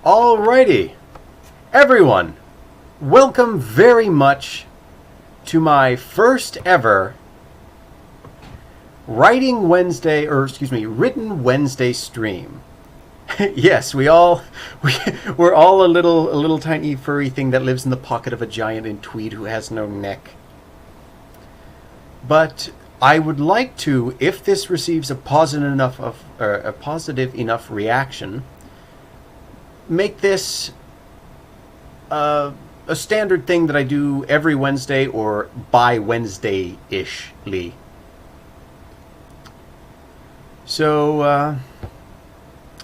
Alrighty, everyone, welcome very much to my first ever Written Wednesday stream. Yes, we're all a little tiny furry thing that lives in the pocket of a giant in tweed who has no neck. But I would like to, if this receives a positive enough reaction, make this a standard thing that I do every Wednesday or bi-Wednesday-ishly. So,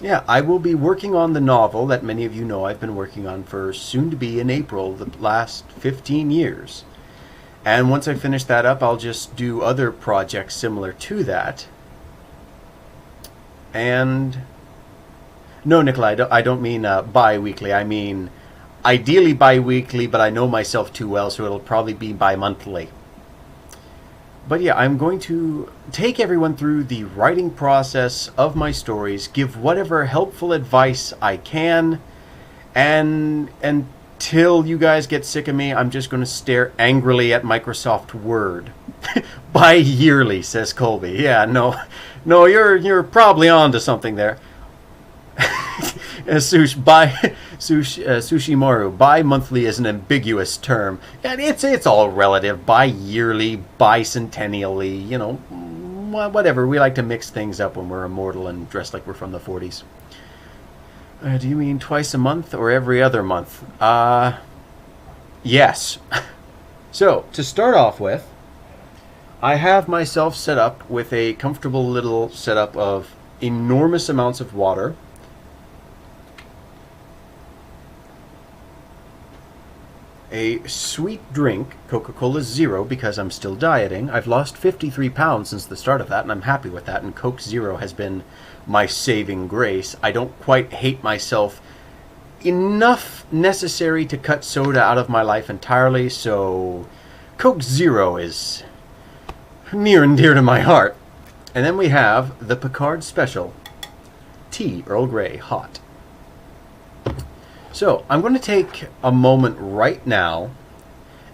yeah, I will be working on the novel that many of you know I've been working on for soon to be in April, the last 15 years. And once I finish that up, I'll just do other projects similar to that. And no, Nicola, I don't mean bi-weekly. I mean ideally bi-weekly, but I know myself too well, so it'll probably be bi-monthly. But yeah, I'm going to take everyone through the writing process of my stories, give whatever helpful advice I can, and until you guys get sick of me, I'm just going to stare angrily at Microsoft Word. Bi-yearly, says Colby. Yeah, no, you're probably on to something there. Sushimoru, bi-monthly is an ambiguous term. Yeah, it's all relative. Bi-yearly, bicentennially, you know, whatever. We like to mix things up when we're immortal and dressed like we're from the 40s. Do you mean twice a month or every other month? Yes. So, to start off with, I have myself set up with a comfortable little setup of enormous amounts of water, a sweet drink, Coca-Cola Zero, because I'm still dieting. I've lost 53 pounds since the start of that, and I'm happy with that, and Coke Zero has been my saving grace. I don't quite hate myself enough necessary to cut soda out of my life entirely, so Coke Zero is near and dear to my heart. And then we have the Picard Special, Tea Earl Grey Hot. So, I'm going to take a moment right now,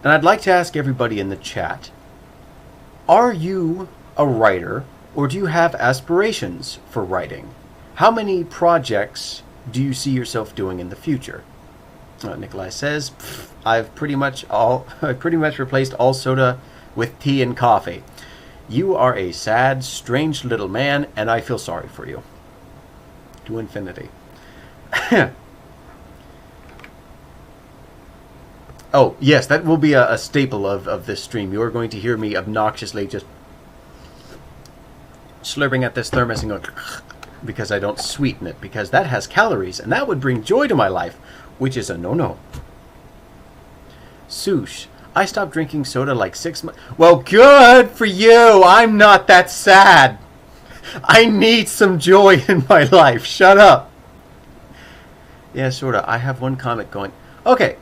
and I'd like to ask everybody in the chat, are you a writer, or do you have aspirations for writing? How many projects do you see yourself doing in the future? Nikolai says, I've pretty much replaced all soda with tea and coffee. You are a sad, strange little man, and I feel sorry for you. To infinity. Oh, yes, that will be a staple of this stream. You are going to hear me obnoxiously just slurping at this thermos and going because I don't sweeten it, because that has calories, and that would bring joy to my life, which is a no-no. Sush, I stopped drinking soda like 6 months. Well, good for you. I'm not that sad. I need some joy in my life. Shut up. Yeah, sort of. I have one comic going. Okay.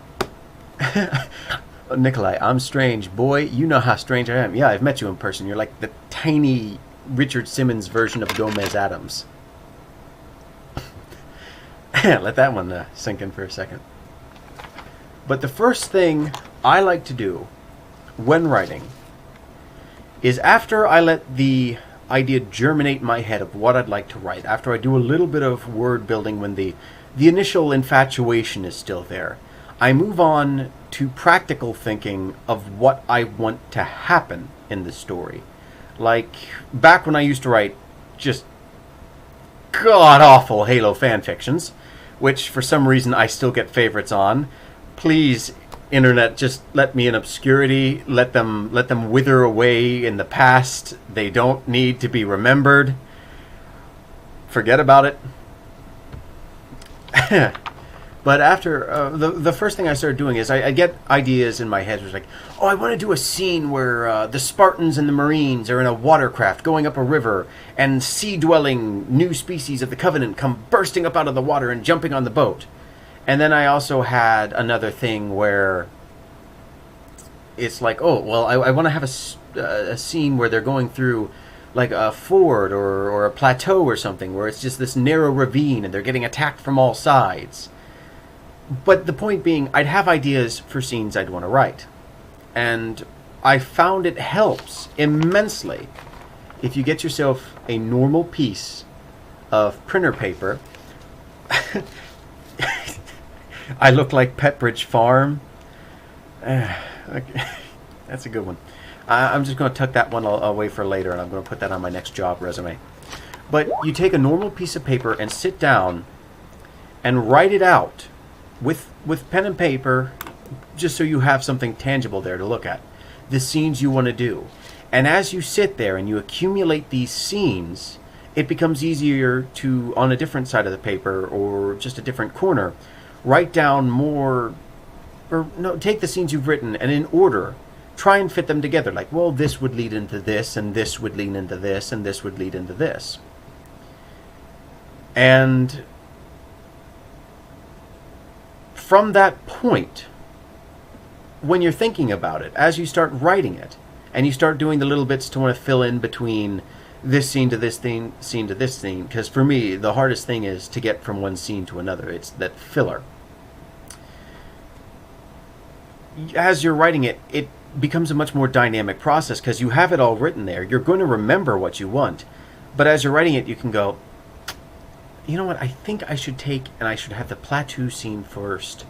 Nikolai, I'm strange. Boy, you know how strange I am. Yeah, I've met you in person. You're like the tiny Richard Simmons version of Gomez Adams. Let that one sink in for a second. But the first thing I like to do when writing is after I let the idea germinate in my head of what I'd like to write, after I do a little bit of word building when the initial infatuation is still there, I move on to practical thinking of what I want to happen in the story. Like, back when I used to write just god-awful Halo fanfictions, which for some reason I still get favorites on. Please, Internet, just let me in obscurity. Let them wither away in the past. They don't need to be remembered. Forget about it. But after, the first thing I started doing is I get ideas in my head. It was like, oh, I want to do a scene where the Spartans and the Marines are in a watercraft going up a river, and sea-dwelling new species of the Covenant come bursting up out of the water and jumping on the boat. And then I also had another thing where it's like, oh, well, I want to have a scene where they're going through like a ford or a plateau or something, where it's just this narrow ravine and they're getting attacked from all sides. But the point being, I'd have ideas for scenes I'd want to write. And I found it helps immensely if you get yourself a normal piece of printer paper. I look like Petbridge Farm. Okay. That's a good one. I'm just going to tuck that one away for later, and I'm going to put that on my next job resume. But you take a normal piece of paper and sit down and write it out with pen and paper, just so you have something tangible there to look at. The scenes you want to do. And as you sit there and you accumulate these scenes, it becomes easier to, on a different side of the paper or just a different corner, write down more, or no, take the scenes you've written and in order, try and fit them together. Like, well, this would lead into this, and this would lead into this, and this would lead into this. And from that point, when you're thinking about it, as you start writing it, and you start doing the little bits to want to fill in between this scene to this scene to this scene, because for me, the hardest thing is to get from one scene to another. It's that filler. As you're writing it, it becomes a much more dynamic process because you have it all written there. You're going to remember what you want. But as you're writing it, you can go, you know what, I think I should take, and I should have the plateau, scene first,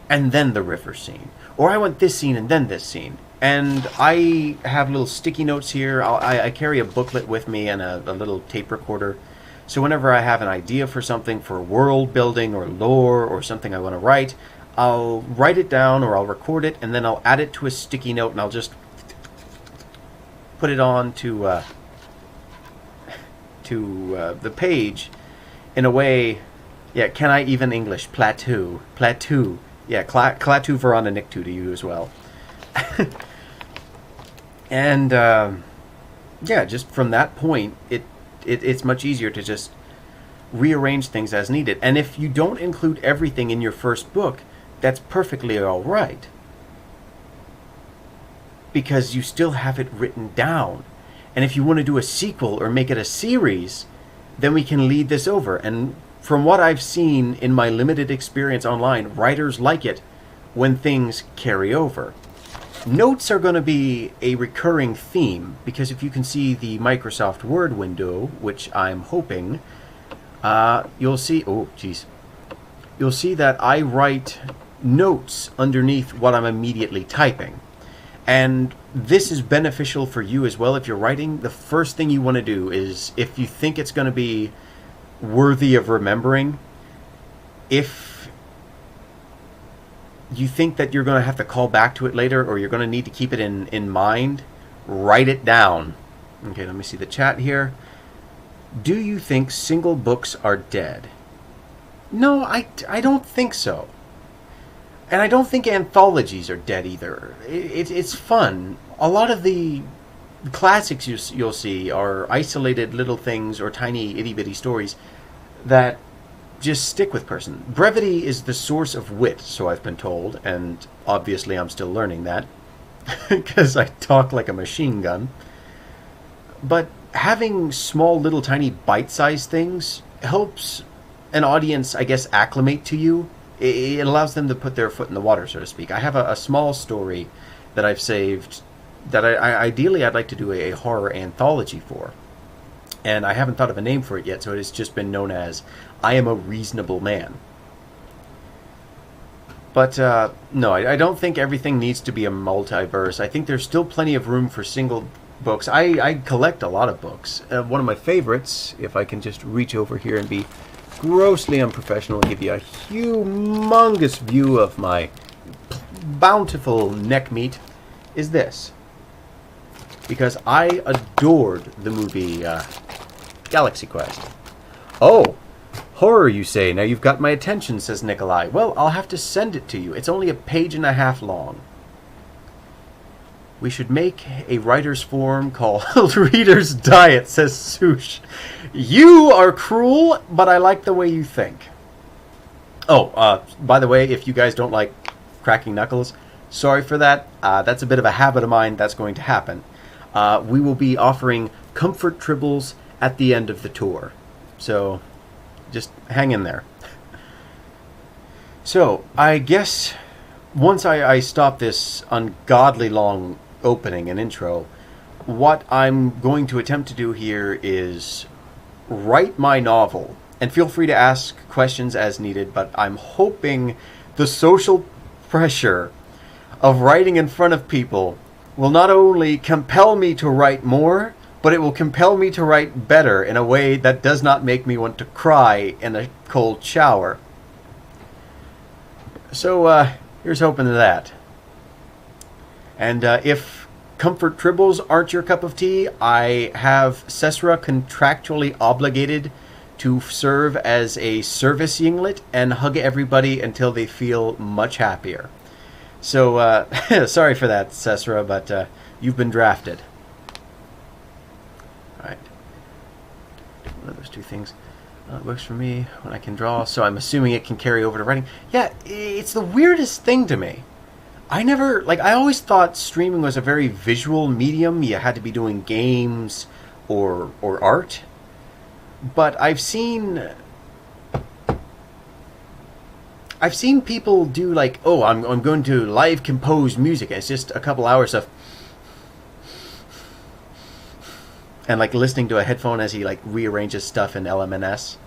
and then the river scene. Or I want this scene and then this scene. And I have little sticky notes here. I carry a booklet with me and a little tape recorder. So whenever I have an idea for something, for world building or lore or something I want to write, I'll write it down or I'll record it, and then I'll add it to a sticky note, and I'll just put it on to the page in a way. Yeah, can I even English? Plateau. Yeah, Klaatu Verana Niktu to you as well. And yeah, just from that point, it's much easier to just rearrange things as needed. And if you don't include everything in your first book, that's perfectly all right, because you still have it written down. And if you want to do a sequel or make it a series, then we can lead this over. And from what I've seen in my limited experience online, writers like it when things carry over. Notes are going to be a recurring theme, because if you can see the Microsoft Word window, which I'm hoping, you'll see, you'll see that I write notes underneath what I'm immediately typing. And this is beneficial for you as well. If you're writing, the first thing you want to do is, if you think it's going to be worthy of remembering, if you think that you're going to have to call back to it later, or you're going to need to keep it in mind, write it down. Okay, let me see the chat here. Do you think single books are dead? No, I don't think so. And I don't think anthologies are dead either. It's fun. A lot of the classics you'll see are isolated little things or tiny itty-bitty stories that just stick with person. Brevity is the source of wit, so I've been told, and obviously I'm still learning that because I talk like a machine gun. But having small little tiny bite-sized things helps an audience, I guess, acclimate to you. It allows them to put their foot in the water, so to speak. I have a small story that I've saved that ideally I'd like to do a horror anthology for. And I haven't thought of a name for it yet, so it has just been known as I Am a Reasonable Man. But no, I don't think everything needs to be a multiverse. I think there's still plenty of room for single books. I collect a lot of books. One of my favorites, if I can just reach over here and be grossly unprofessional and give you a humongous view of my bountiful neck meat, is this. Because I adored the movie Galaxy Quest. Oh, horror, you say? Now you've got my attention, says Nikolai. Well, I'll have to send it to you. It's only a page and a half long. We should make a writer's forum called Reader's Diet, says Sush. You are cruel, but I like the way you think. Oh, by the way, if you guys don't like cracking knuckles, sorry for that. That's a bit of a habit of mine. That's going to happen. We will be offering comfort tribbles at the end of the tour. So just hang in there. So, I guess once I stop this ungodly long opening and intro, what I'm going to attempt to do here is write my novel. And feel free to ask questions as needed, but I'm hoping the social pressure of writing in front of people will not only compel me to write more, but it will compel me to write better in a way that does not make me want to cry in a cold shower. So, here's hoping to that. And if comfort tribbles aren't your cup of tea, I have Cesra contractually obligated to serve as a service yinglet and hug everybody until they feel much happier. So, sorry for that, Cesra, but you've been drafted. Alright. One of those two things. It works for me when I can draw, so I'm assuming it can carry over to writing. Yeah, it's the weirdest thing to me. I always thought streaming was a very visual medium. You had to be doing games or art. But I've seen people do like, oh, I'm going to live compose music. And it's just a couple hours of and like listening to a headphone as he like rearranges stuff in LMNS.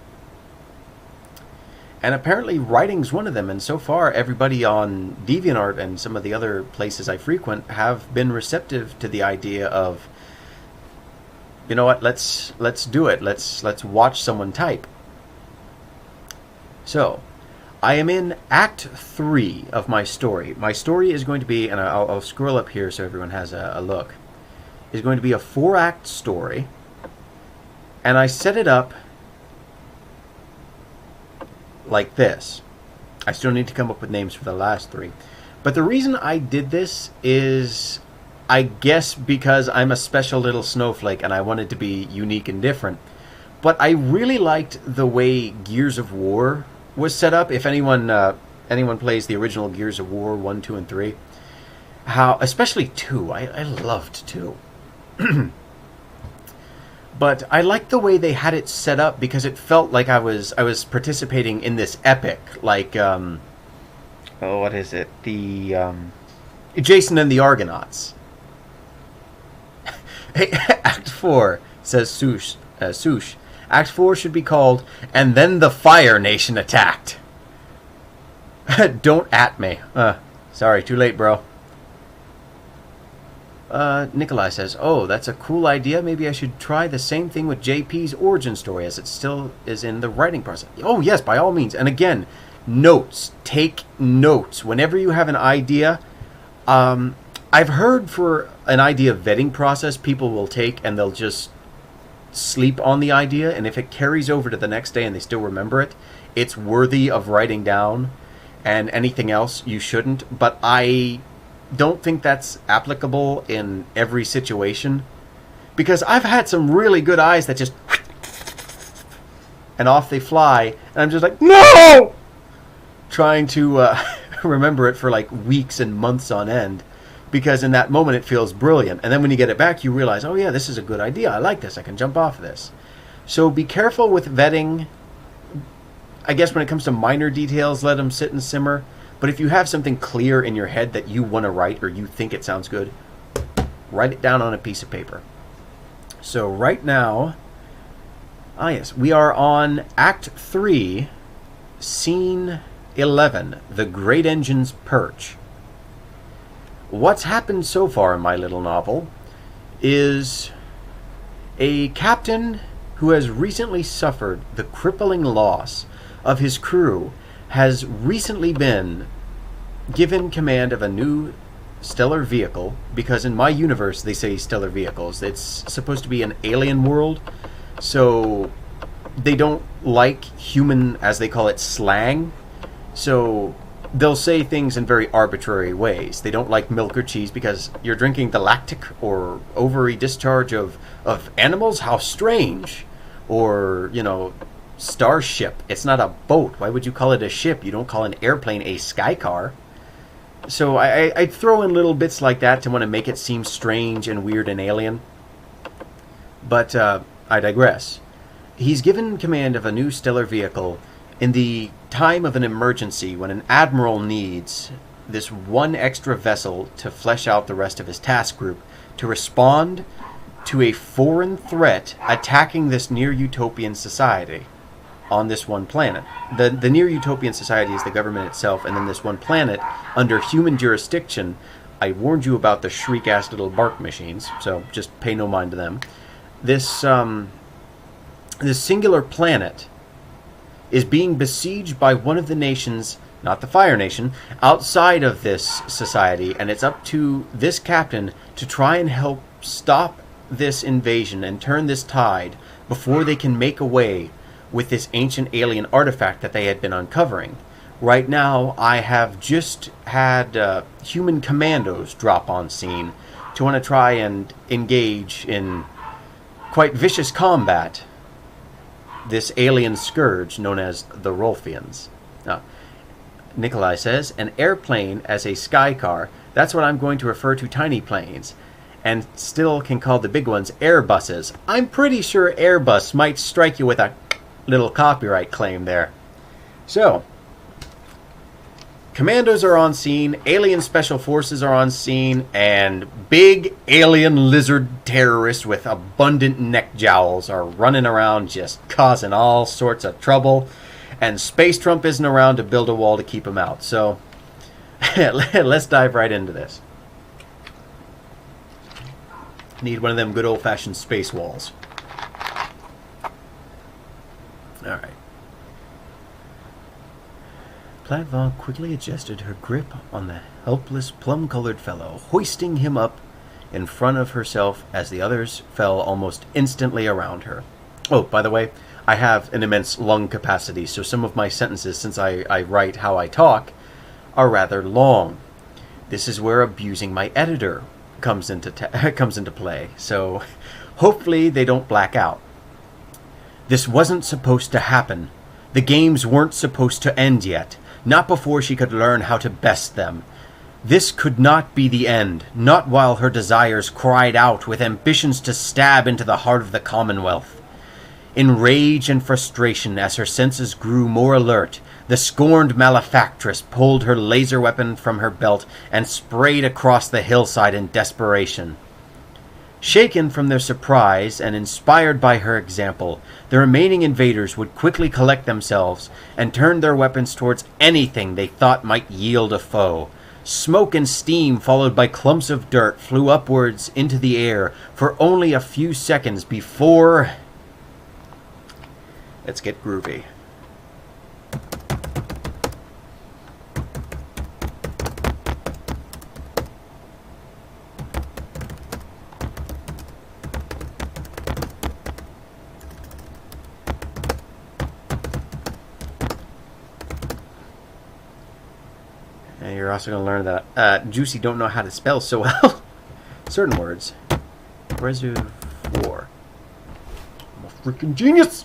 And apparently writing's one of them, and so far everybody on DeviantArt and some of the other places I frequent have been receptive to the idea of, you know what, let's do it. Let's watch someone type. So, I am in Act 3 of my story. My story is going to be, and I'll scroll up here so everyone has a look, is going to be a 4-act story, and I set it up like this. I still need to come up with names for the last 3. But the reason I did this is, I guess, because I'm a special little snowflake and I wanted to be unique and different. But I really liked the way Gears of War was set up. If anyone plays the original Gears of War 1, 2, and 3, how, especially 2, I loved 2. But I liked the way they had it set up because it felt like I was participating in this epic, like what is it? The Jason and the Argonauts. Hey, Act 4, says Sush. Act 4 should be called "And Then the Fire Nation Attacked." Don't at me. Sorry, too late, bro. Nikolai says, oh, that's a cool idea. Maybe I should try the same thing with JP's origin story as it still is in the writing process. Oh, yes, by all means. And again, notes. Take notes. Whenever you have an idea, I've heard for an idea vetting process, people will take and they'll just sleep on the idea. And if it carries over to the next day and they still remember it, it's worthy of writing down. And anything else, you shouldn't. But I don't think that's applicable in every situation, because I've had some really good eyes that just and off they fly, and I'm just like, no, trying to remember it for like weeks and months on end, because in that moment it feels brilliant, and then when you get it back you realize, oh yeah, this is a good idea, I like this, I can jump off of this. So be careful with vetting. I guess when it comes to minor details, let them sit and simmer. But if you have something clear in your head that you want to write or you think it sounds good, write it down on a piece of paper. So right now, yes, we are on Act 3, Scene 11, The Great Engine's Perch. What's happened so far in my little novel is a captain who has recently suffered the crippling loss of his crew has recently been given command of a new stellar vehicle, because in my universe they say stellar vehicles. It's supposed to be an alien world, so they don't like human, as they call it, slang. So they'll say things in very arbitrary ways. They don't like milk or cheese because you're drinking the lactic or ovary discharge of animals? How strange. Or, you know, starship. It's not a boat. Why would you call it a ship? You don't call an airplane a sky car. So I throw in little bits like that to want to make it seem strange and weird and alien. But I digress. He's given command of a new stellar vehicle, In the time of an emergency, when an admiral needs this one extra vessel to flesh out the rest of his task group to respond to a foreign threat attacking this near utopian society on this one planet. The near utopian society is the government itself, and then this one planet under human jurisdiction. I warned you about the shriek-ass little bark machines, so just pay no mind to them. This this singular planet is being besieged by one of the nations, not the Fire Nation, outside of this society, and it's up to this captain to try and help stop this invasion and turn this tide before they can make away with this ancient alien artifact that they had been uncovering. Right now, I have just had human commandos drop on scene to want to try and engage in quite vicious combat this alien scourge known as the Rolfians. Now, Nikolai says, an airplane as a sky car, that's what I'm going to refer to tiny planes, and still can call the big ones Airbuses. I'm pretty sure Airbus might strike you with a little copyright claim there. So, commandos are on scene, alien special forces are on scene, and big alien lizard terrorists with abundant neck jowls are running around just causing all sorts of trouble. And Space Trump isn't around to build a wall to keep them out. So, let's dive right into this. Need one of them good old-fashioned space walls. Alright. Platvon quickly adjusted her grip on the helpless, plum-colored fellow, hoisting him up in front of herself as the others fell almost instantly around her. Oh, by the way, I have an immense lung capacity, so some of my sentences, since I write how I talk, are rather long. This is where abusing my editor comes into play, so hopefully they don't black out. This wasn't supposed to happen. The games weren't supposed to end yet, not before she could learn how to best them. This could not be the end, not while her desires cried out with ambitions to stab into the heart of the Commonwealth. In rage and frustration, as her senses grew more alert, the scorned malefactress pulled her laser weapon from her belt and sprayed across the hillside in desperation. Shaken from their surprise and inspired by her example, the remaining invaders would quickly collect themselves and turn their weapons towards anything they thought might yield a foe. Smoke and steam, followed by clumps of dirt, flew upwards into the air for only a few seconds before... Let's get groovy. And you're also going to learn that Juicy don't know how to spell so well. Certain words. Reservoir. I'm a freaking genius!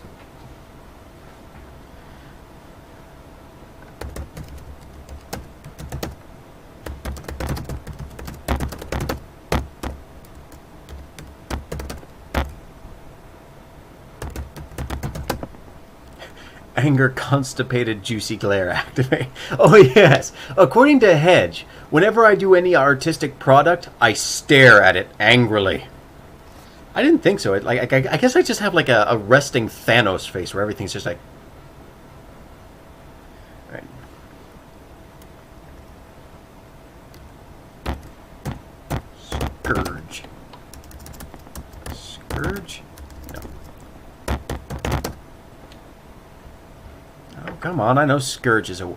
Anger constipated juicy glare activate. Oh yes. According to Hedge, whenever I do any artistic product, I stare at it angrily. I didn't think so. I guess I just have like a resting Thanos face where everything's just like... Alright. Scourge. Scourge? No. Oh, come on. I know Scourge is a...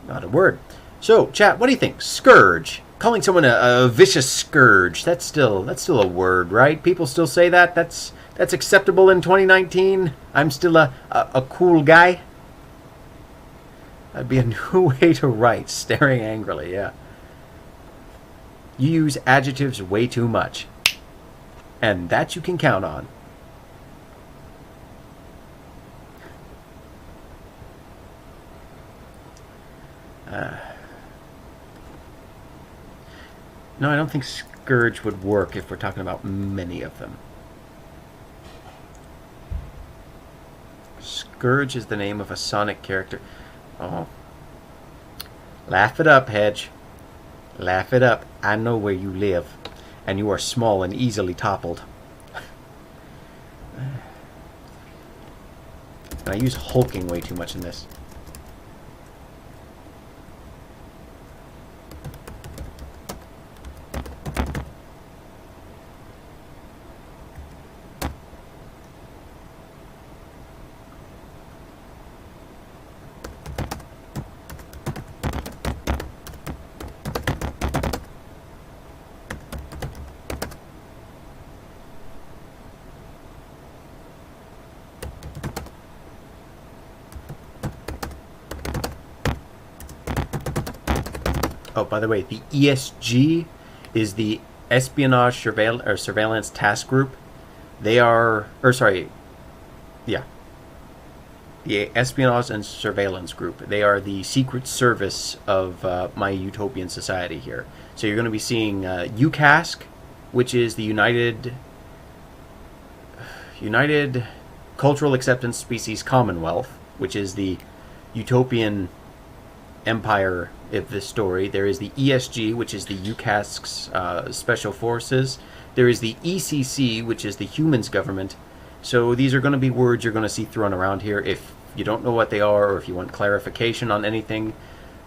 Not a word. So, chat, what do you think? Scourge. Calling someone a vicious scourge. That's still a word, right? People still say that? That's acceptable in 2019? I'm still a cool guy? That'd be a new way to write. Staring angrily, yeah. You use adjectives way too much. And that you can count on. No, I don't think Scourge would work if we're talking about many of them. Scourge is the name of a Sonic character. Oh. Laugh it up, Hedge. Laugh it up. I know where you live. And you are small and easily toppled. And I use hulking way too much in this. Oh, by the way, the ESG is the Espionage Surveillance Task Group. They are, the Espionage and Surveillance Group. They are the secret service of my utopian society here. So you're going to be seeing UCASC, which is the United Cultural Acceptance Species Commonwealth, which is the utopian empire of this story. There is the ESG, which is the UCASC's Special Forces. There is the ECC, which is the Humans Government. So these are going to be words you're going to see thrown around here. If you don't know what they are, or if you want clarification on anything,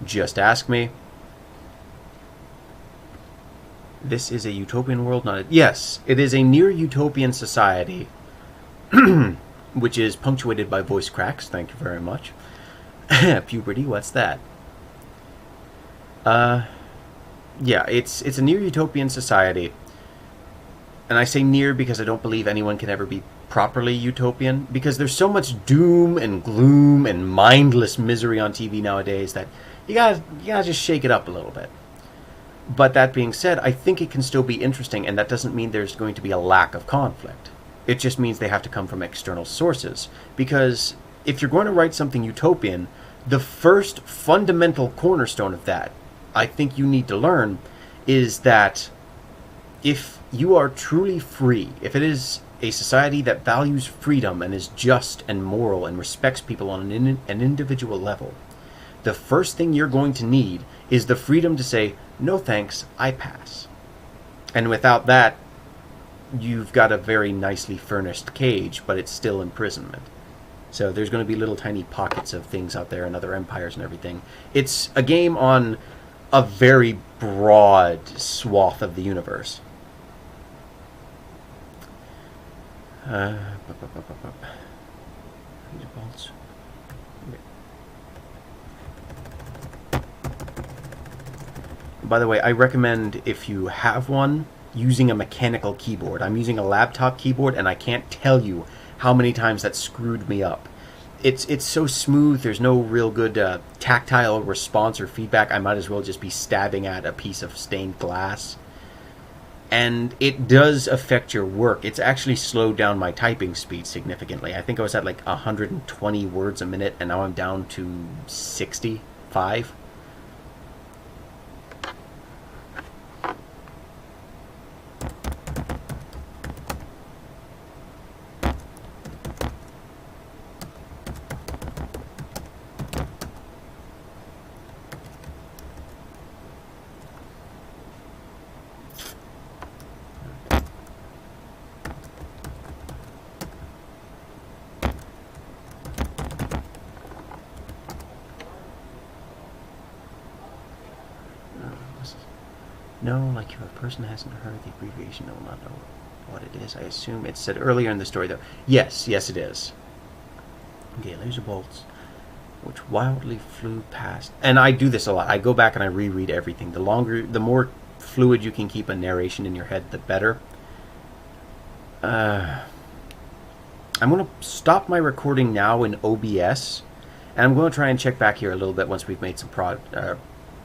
just ask me. This is a utopian world, not a... Yes, it is a near-utopian society, which is punctuated by voice cracks. Thank you very much. Puberty, what's that? Yeah, it's a near utopian society, and I say near because I don't believe anyone can ever be properly utopian, because there's so much doom and gloom and mindless misery on TV nowadays that you gotta just shake it up a little bit. But that being said, I think it can still be interesting, and that doesn't mean there's going to be a lack of conflict. It just means they have to come from external sources, because if you're going to write something utopian, the first fundamental cornerstone of that I think you need to learn is that if you are truly free, if it is a society that values freedom and is just and moral and respects people on an individual level, the first thing you're going to need is the freedom to say, no thanks, I pass. And without that, you've got a very nicely furnished cage, but it's still imprisonment. So there's going to be little tiny pockets of things out there and other empires and everything. It's a game on a very broad swath of the universe. By the way, I recommend, if you have one, using a mechanical keyboard. I'm using a laptop keyboard, and I can't tell you how many times that screwed me up. It's so smooth, there's no real good tactile response or feedback. I might as well just be stabbing at a piece of stained glass. And it does affect your work. It's actually slowed down my typing speed significantly. I think I was at like 120 words a minute, and now I'm down to 65. No, like if a person hasn't heard the abbreviation, they will not know what it is. I assume it's said earlier in the story, though. Yes, it is. Okay, laser bolts, which wildly flew past. And I do this a lot. I go back and I reread everything. The more fluid you can keep a narration in your head, the better. I'm going to stop my recording now in OBS, and I'm going to try and check back here a little bit once we've made some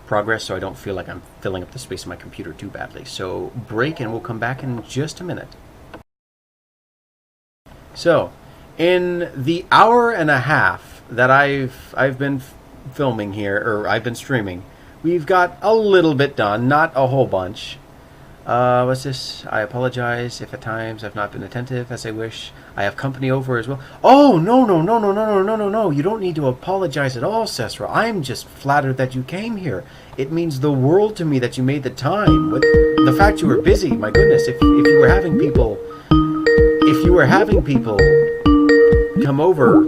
progress, so I don't feel like I'm filling up the space of my computer too badly. So break, and we'll come back in just a minute. So, in the hour and a half that I've been filming here, or I've been streaming, we've got a little bit done, not a whole bunch. What's this? I apologize if at times I've not been attentive as I wish. I have company over as well. Oh, no, no, no, no, no, no, no, no, no. You don't need to apologize at all, Cesra. I'm just flattered that you came here. It means the world to me that you made the time. With the fact you were busy, my goodness, if you were having people... If you were having people come over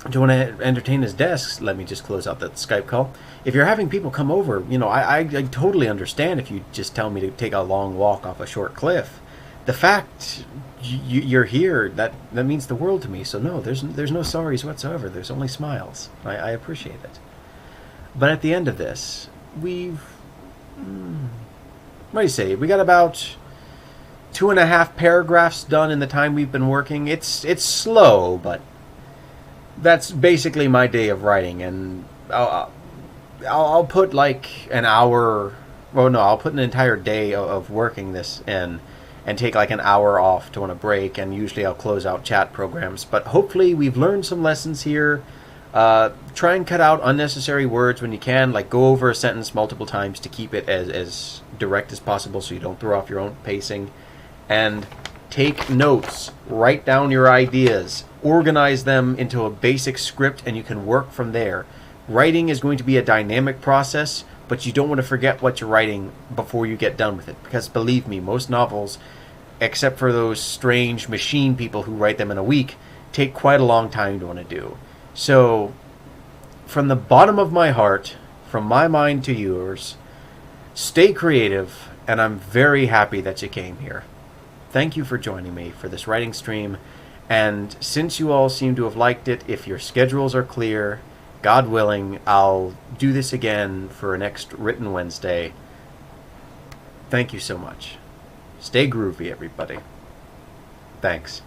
to want to entertain his desks, let me just close out that Skype call. If you're having people come over, I totally understand if you just tell me to take a long walk off a short cliff. The fact you're here, that means the world to me. So no, there's no sorries whatsoever. There's only smiles. I appreciate it. But at the end of this, what do you say? We got about 2.5 paragraphs done in the time we've been working. It's slow, but that's basically my day of writing, and I'll put like an hour. Well, no, I'll put an entire day of working this in, and take like an hour off to want to break. And usually I'll close out chat programs. But hopefully we've learned some lessons here. Try and cut out unnecessary words when you can. Like go over a sentence multiple times to keep it as direct as possible, so you don't throw off your own pacing. And take notes. Write down your ideas. Organize them into a basic script, and you can work from there. Writing is going to be a dynamic process, but you don't want to forget what you're writing before you get done with it. Because believe me, most novels, except for those strange machine people who write them in a week, take quite a long time to want to do. So, from the bottom of my heart, from my mind to yours, stay creative, and I'm very happy that you came here. Thank you for joining me for this writing stream, and since you all seem to have liked it, if your schedules are clear, God willing, I'll do this again for a next Written Wednesday. Thank you so much. Stay groovy, everybody. Thanks.